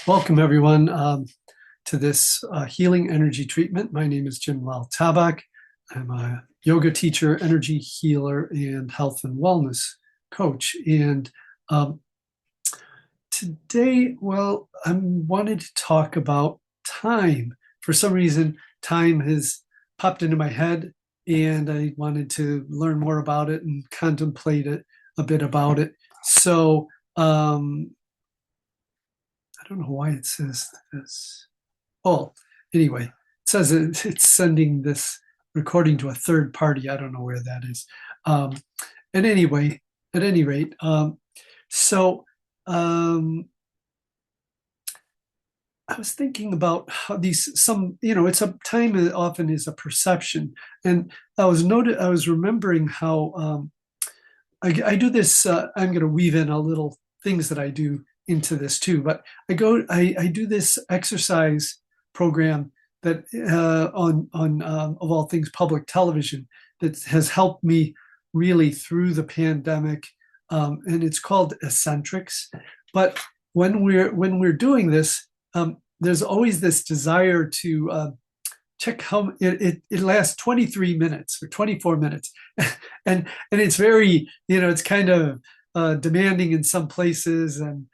Welcome, everyone, to this healing energy treatment. My name is Jim Lal-Tabak. I'm a yoga teacher, energy healer, and health and wellness coach. And today, I wanted to talk about time. For some reason, time has popped into my head, and I wanted to learn more about it and contemplate it a bit about it. So, I don't know why it says this. Oh, anyway, it says it's sending this recording to a third party. I don't know where that is. And anyway, at any rate, so I was thinking about how it's a time often is a perception, and I was remembering how I do this. I'm going to weave in a little things that I do into this too, but I do this exercise program that on of all things public television that has helped me really through the pandemic, and it's called Eccentrics. But when we're doing this, there's always this desire to check how it lasts 23 minutes or 24 minutes, and it's very it's kind of demanding in some places, and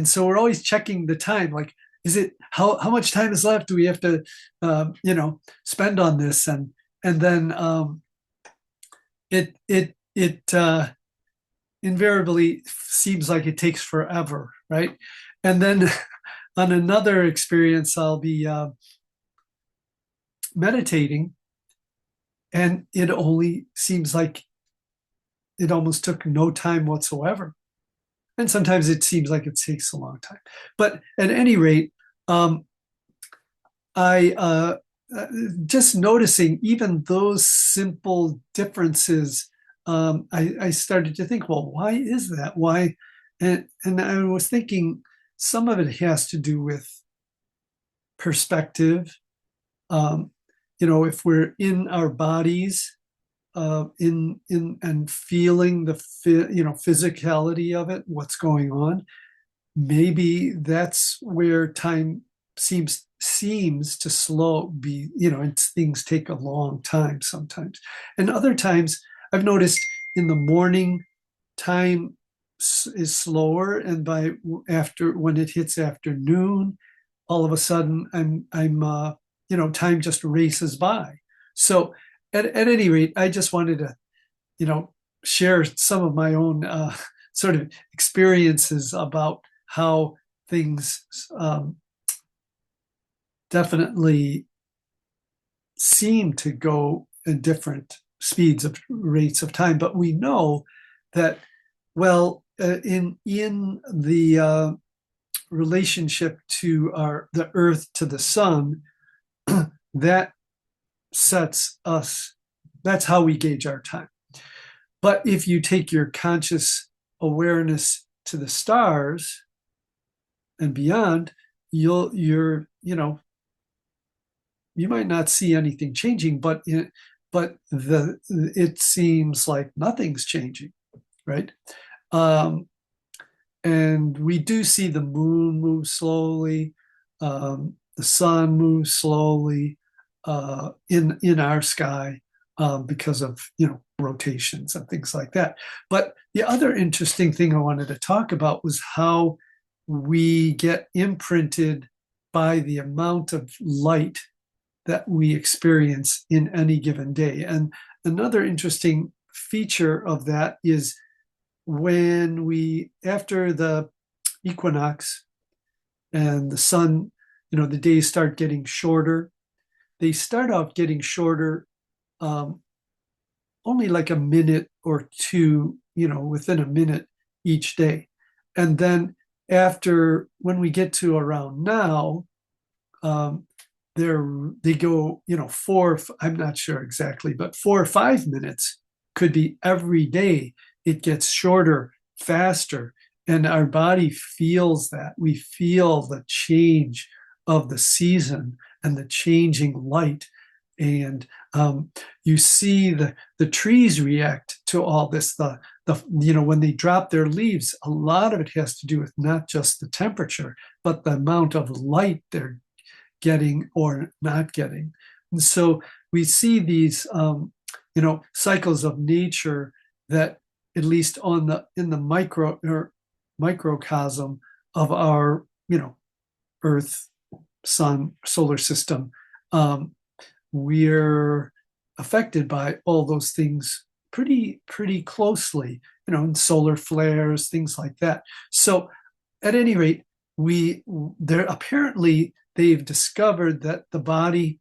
so we're always checking the time, like, is it how much time is left? Do we have to spend on this? And then it invariably seems like it takes forever, right? And then on another experience, I'll be meditating, and it only seems like it almost took no time whatsoever. And sometimes it seems like it takes a long time. But at any rate, I just noticing even those simple differences, I started to think, well, why is that? Why? And I was thinking some of it has to do with perspective. If we're in our bodies, in and feeling the physicality of it, what's going on, maybe that's where time seems to and things take a long time sometimes. And other times I've noticed in the morning time is slower, and when it hits afternoon, all of a sudden I'm time just races by. So at any rate, I just wanted to, share some of my own sort of experiences about how things definitely seem to go at different speeds of rates of time. But we know that, in the relationship to the earth to the sun, that sets us, that's how we gauge our time. But if you take your conscious awareness to the stars and beyond, you might not see anything changing, but it seems like nothing's changing, right? And we do see the moon move slowly, the sun moves slowly, in our sky, because of rotations and things like that. But the other interesting thing I wanted to talk about was how we get imprinted by the amount of light that we experience in any given day. And another interesting feature of that is after the equinox and the sun, the days start getting shorter. They start out getting shorter, only like a minute or two, within a minute each day. And then when we get to around now, they go, I'm not sure exactly, but 4 or 5 minutes could be every day. It gets shorter, faster, and our body feels that. We feel the change of the season and the changing light. And you see the trees react to all this. When they drop their leaves, a lot of it has to do with not just the temperature, but the amount of light they're getting or not getting. And so we see these, cycles of nature that, at least in the microcosm of our, Earth, Sun, solar system, we're affected by all those things pretty closely, and solar flares, things like that. So at any rate, they've discovered that the body,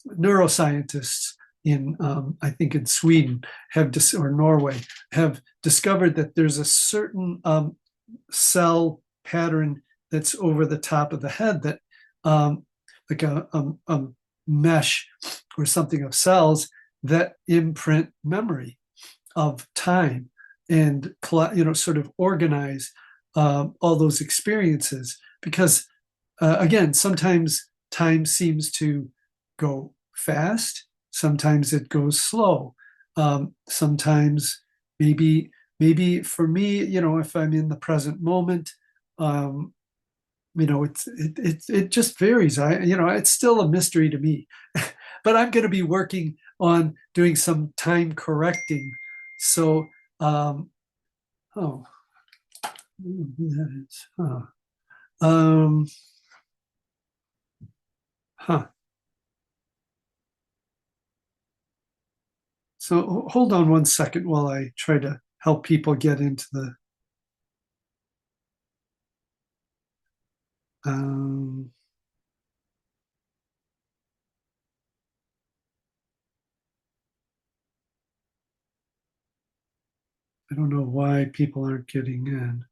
neuroscientists in I think in Sweden or Norway have discovered that there's a certain cell pattern that's over the top of the head that like a mesh or something of cells that imprint memory of time and sort of organize all those experiences, because again, sometimes time seems to go fast, sometimes it goes slow, sometimes maybe for me, if I'm in the present moment, it just varies. It's still a mystery to me, but I'm going to be working on doing some time correcting. So, oh, that is, huh. So hold on one second while I try to help people get into the. I don't know why people aren't getting in.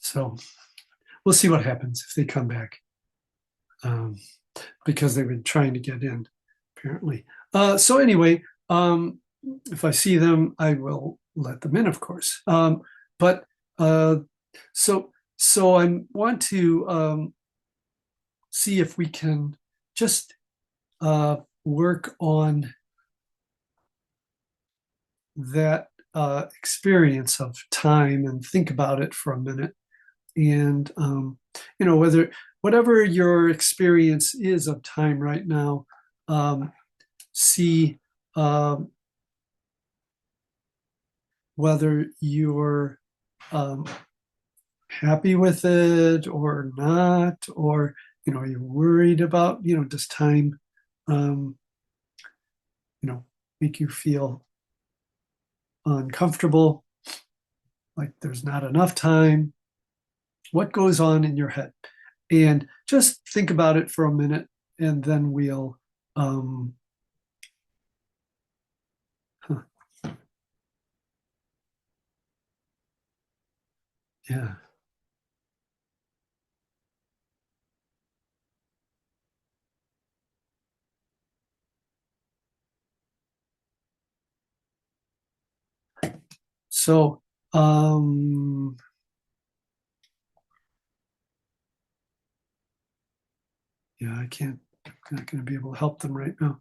So we'll see what happens if they come back, because they've been trying to get in, apparently. So anyway, if I see them, I will let them in, of course. But so I want to see if we can just work on that experience of time and think about it for a minute. And whatever your experience is of time right now, see whether you're happy with it or not, or you're worried about, does time make you feel uncomfortable, like there's not enough time. What goes on in your head? And just think about it for a minute, and then we'll yeah. So yeah, I'm not going to be able to help them right now.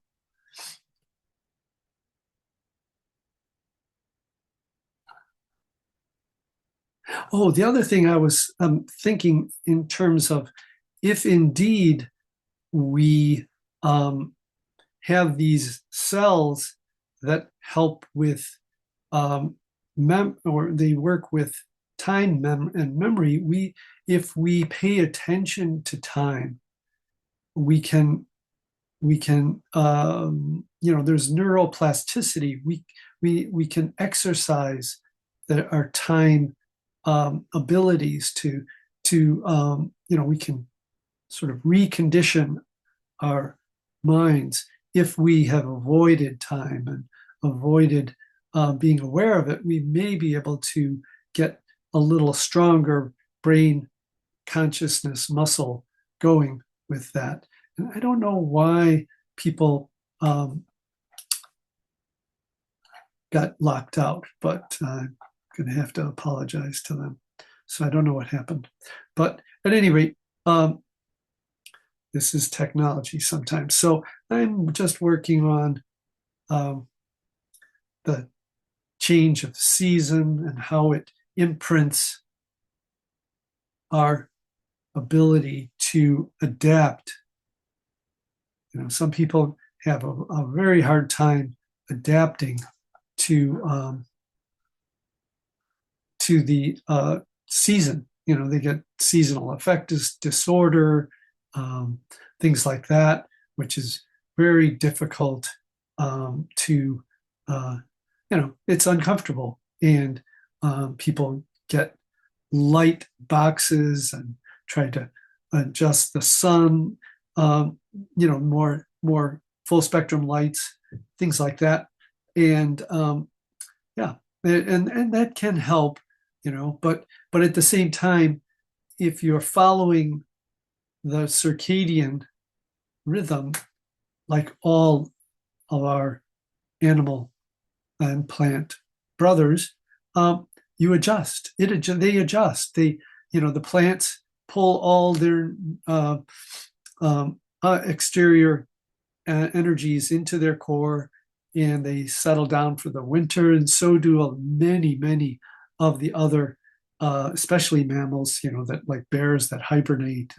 Oh, the other thing I was thinking in terms of, if indeed we have these cells that help with or they work with time and memory, if we pay attention to time, we can there's neuroplasticity. We can exercise our time abilities to we can sort of recondition our minds if we have avoided time and avoided being aware of it. We may be able to get a little stronger brain consciousness muscle going with that. And I don't know why people got locked out, but I'm going to have to apologize to them. So I don't know what happened. But at any rate, this is technology sometimes. So I'm just working on um, the change of season and how it imprints our ability to adapt. Some people have a very hard time adapting to the season. They get seasonal affective disorder, um, things like that, which is very difficult to, it's uncomfortable. And people get light boxes and try to adjust the sun, more full spectrum lights, things like that. And yeah, and that can help, but at the same time, if you're following the circadian rhythm, like all of our animal and plant brothers, you adjust. They adjust. The plants pull all their exterior energies into their core, and they settle down for the winter. And so do many of the other, especially mammals. That like bears that hibernate.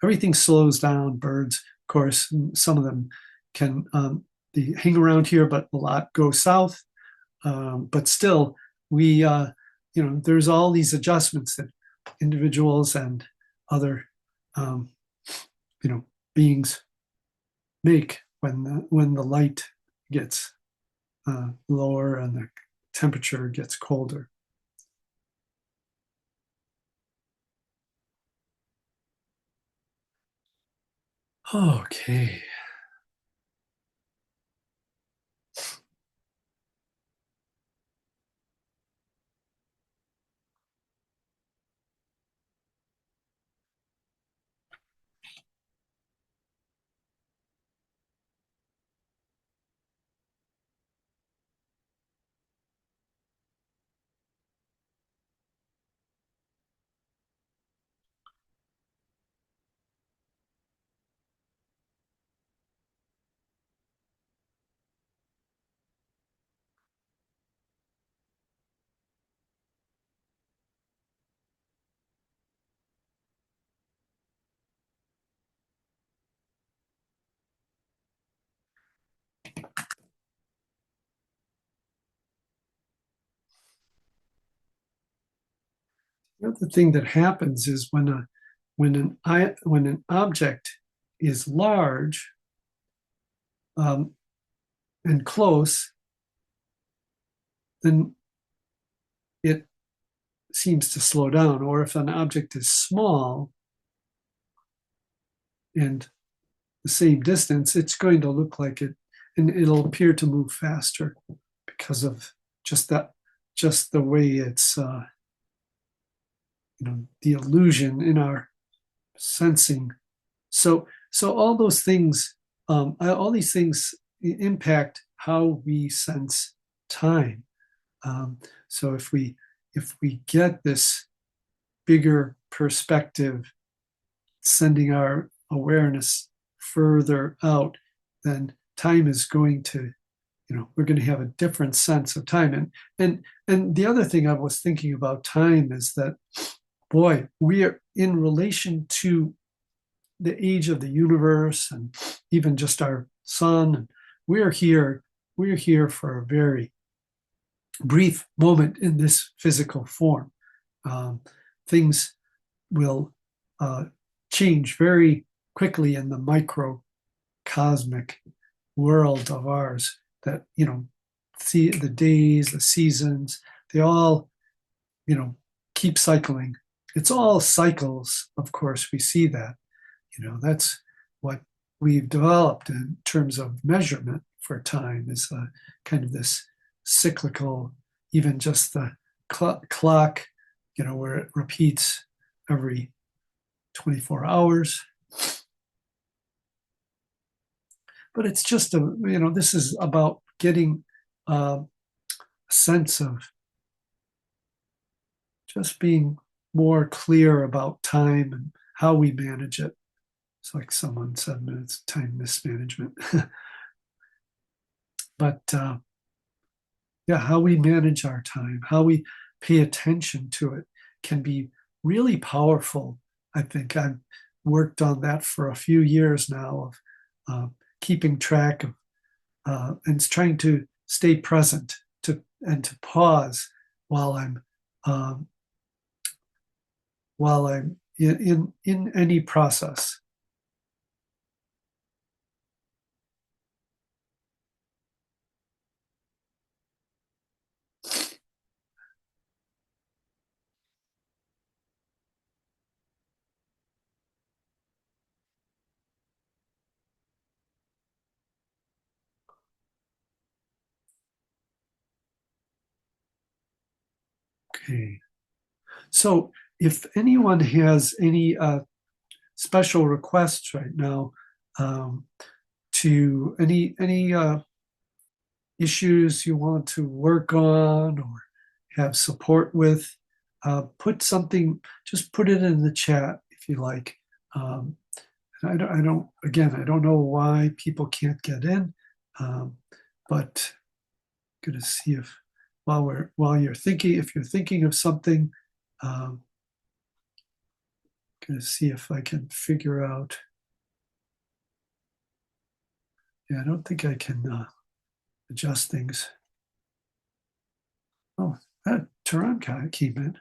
Everything slows down. Birds, of course, some of them can they hang around here, but a lot go south. But still, we there's all these adjustments that individuals and other um, beings make when the light gets lower and the temperature gets colder. Okay. The other thing that happens is when an object is large um, and close, then it seems to slow down. Or if an object is small and the same distance, it's going to look like it, and it'll appear to move faster because of just the way it's, the illusion in our sensing. So all these things impact how we sense time. So if we get this bigger perspective, sending our awareness further out, then time is going to, we're going to have a different sense of time. And the other thing I was thinking about time is that, boy, we are in relation to the age of the universe and even just our sun. We're here for a very brief moment in this physical form. Things will change very quickly in the microcosmic world of ours. That see the days, the seasons, they all keep cycling. It's all cycles, of course. We see that. That's what we've developed in terms of measurement for time, is kind of this cyclical, even just the clock, where it repeats every 24 hours. But it's just this is about getting a sense of just being more clear about time and how we manage it. It's like someone said, it's time mismanagement. But yeah, how we manage our time, how we pay attention to it can be really powerful. I think I've worked on that for a few years now of keeping track of and trying to stay present and to pause while I'm um, in any process. Okay. So if anyone has any special requests right now um, to any issues you want to work on or have support with, just put it in the chat if you like. Um, again, I don't know why people can't get in, um, but I'm going to see if while you're thinking, if you're thinking of something, um, going to see if I can figure out. Yeah, I don't think I can adjust things. Oh, that Turan came in.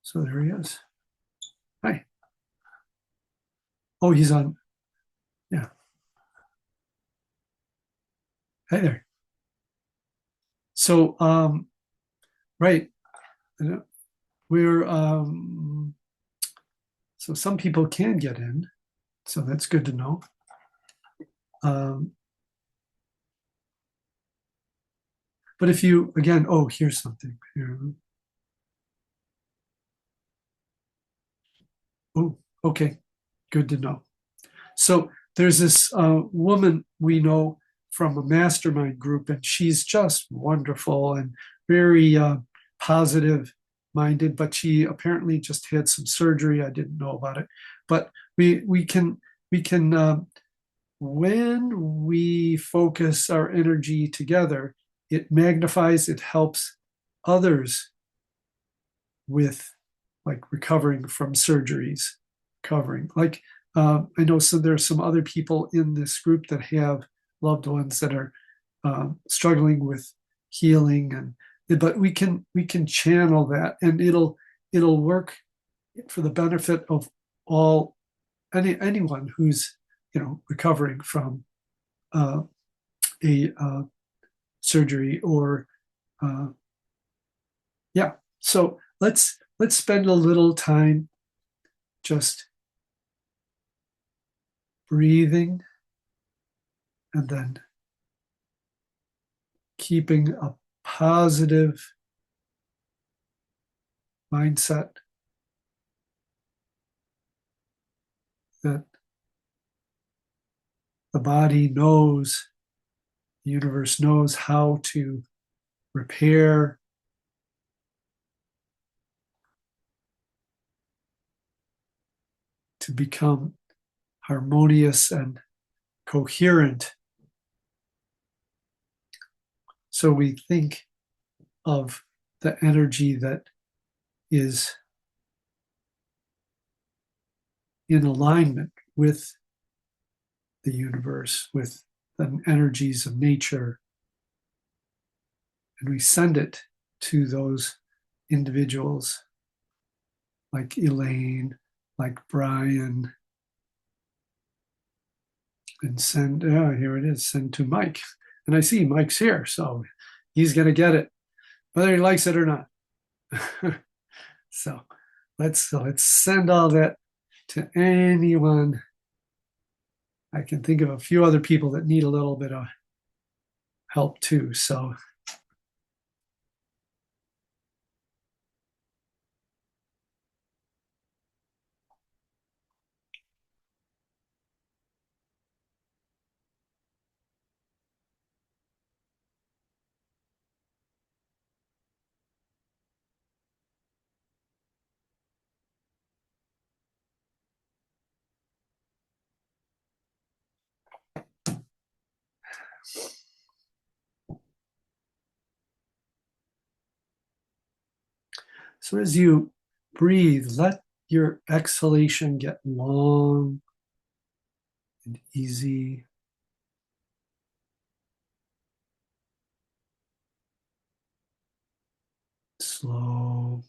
So there he is. Hi. Oh, he's on. Yeah. Hi there. So, right. We're, so some people can get in. So that's good to know. Um, but if you, again, oh, here's something. Here. Oh, okay. Good to know. So there's this woman we know from a mastermind group, and she's just wonderful and very positive minded. But she apparently just had some surgery. I didn't know about it, but we can when we focus our energy together, it magnifies. It helps others with like recovering from surgeries, recovering. Like I know so there's some other people in this group that have loved ones that are struggling with healing, and but we can channel that, and it'll work for the benefit of all anyone who's recovering from uh, a surgery or uh, yeah. So let's spend a little time just breathing and then keeping a positive mindset that the body knows, the universe knows how to repair, to become harmonious and coherent. So we think of the energy that is in alignment with the universe, with the energies of nature, and we send it to those individuals like Elaine, like Brian, and send, oh, here it is, send to Mike. And I see Mike's here, so he's going to get it, whether he likes it or not. So let's send all that to anyone. I can think of a few other people that need a little bit of help too. So So as you breathe, let your exhalation get long and easy. Slow.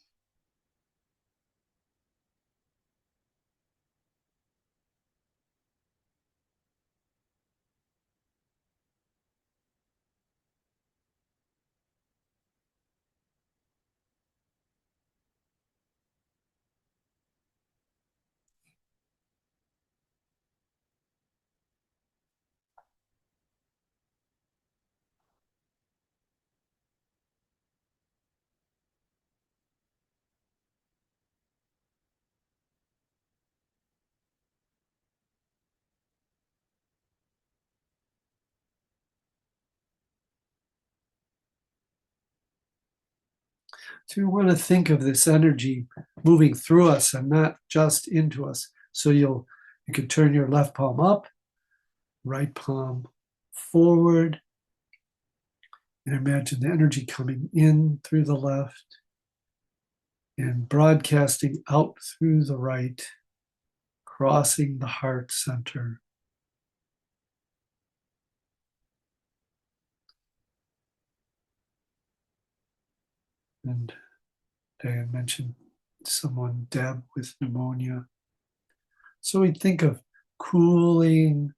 So you want to think of this energy moving through us and not just into us. So you can turn your left palm up, right palm forward, and imagine the energy coming in through the left and broadcasting out through the right, crossing the heart center. And Diane mentioned someone, Deb, with pneumonia. So we think of cooling,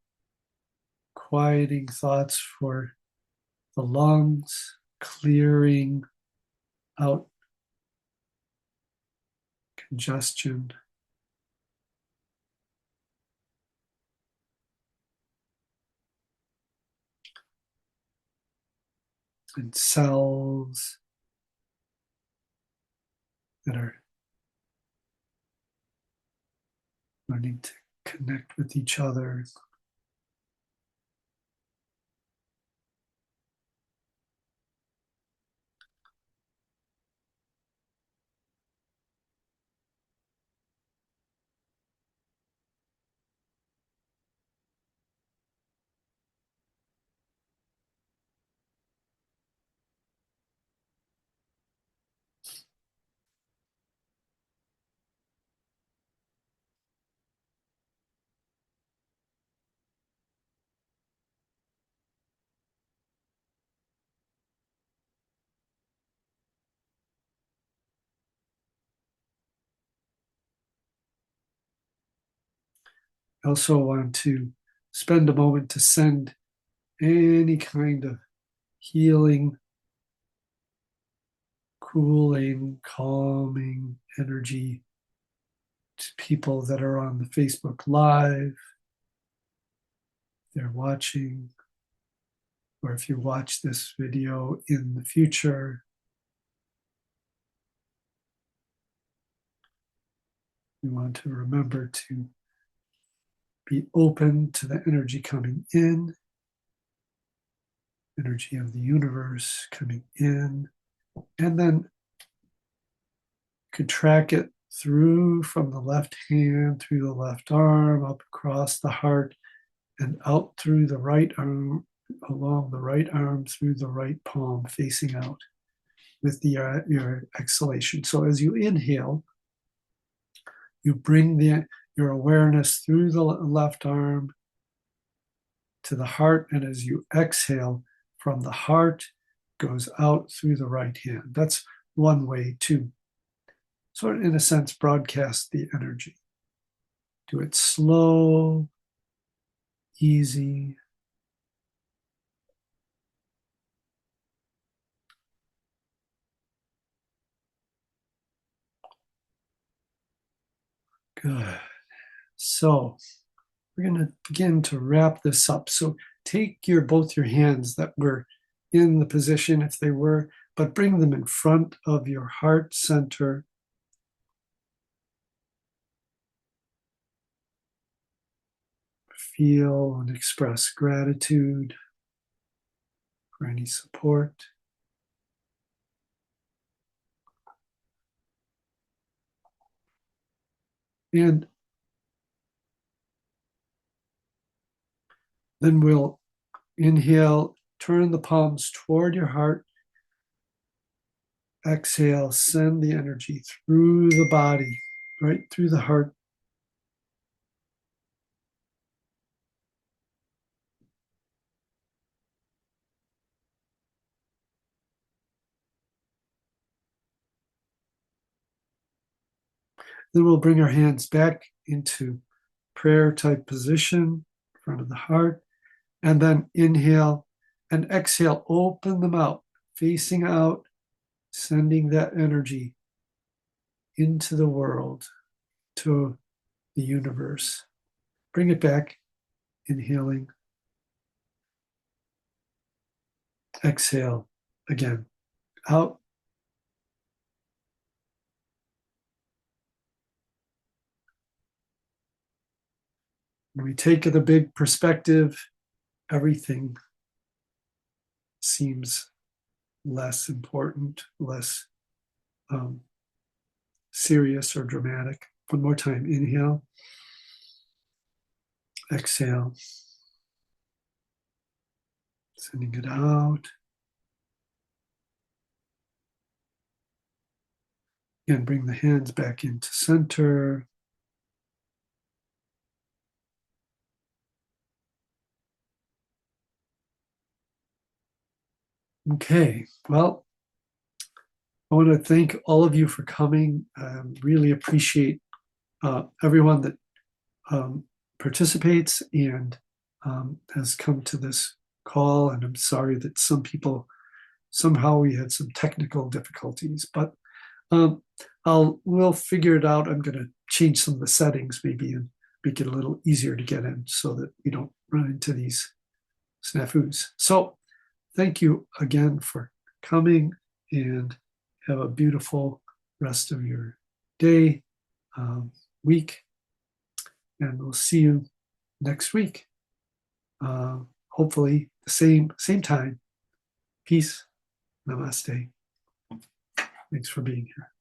quieting thoughts for the lungs, clearing out congestion. And cells that are learning to connect with each other. I also want to spend a moment to send any kind of healing, cooling, calming energy to people that are on the Facebook Live, they're watching, or if you watch this video in the future, you want to remember to be open to the energy coming in, energy of the universe coming in, and then you could track it through from the left hand, through the left arm, up across the heart, and out through the right arm, along the right arm, through the right palm, facing out with your exhalation. So as you inhale, you bring your awareness through the left arm to the heart, and as you exhale from the heart, goes out through the right hand. That's one way to sort of, in a sense, broadcast the energy. Do it slow, easy. Good. So we're going to begin to wrap this up. So take both your hands that were in the position, if they were, but bring them in front of your heart center. Feel and express gratitude for any support. And then we'll Inhale, turn the palms toward your heart. Exhale, send the energy through the body, right through the heart. Then we'll bring our hands back into prayer type position in front of the heart. And then inhale and exhale, open them out, facing out, sending that energy into the world, to the universe. Bring it back, inhaling. Exhale again, out. When we take the big perspective, everything seems less important, less serious or dramatic. One more time, inhale, exhale, sending it out. Again, bring the hands back into center. Okay, well, I want to thank all of you for coming. Really appreciate everyone that participates and has come to this call. And I'm sorry that some people, somehow we had some technical difficulties, but we'll figure it out. I'm going to change some of the settings maybe and make it a little easier to get in so that we don't run into these snafus. So thank you again for coming, and have a beautiful rest of your day, week, and we'll see you next week. Hopefully the same time. Peace. Namaste. Thanks for being here.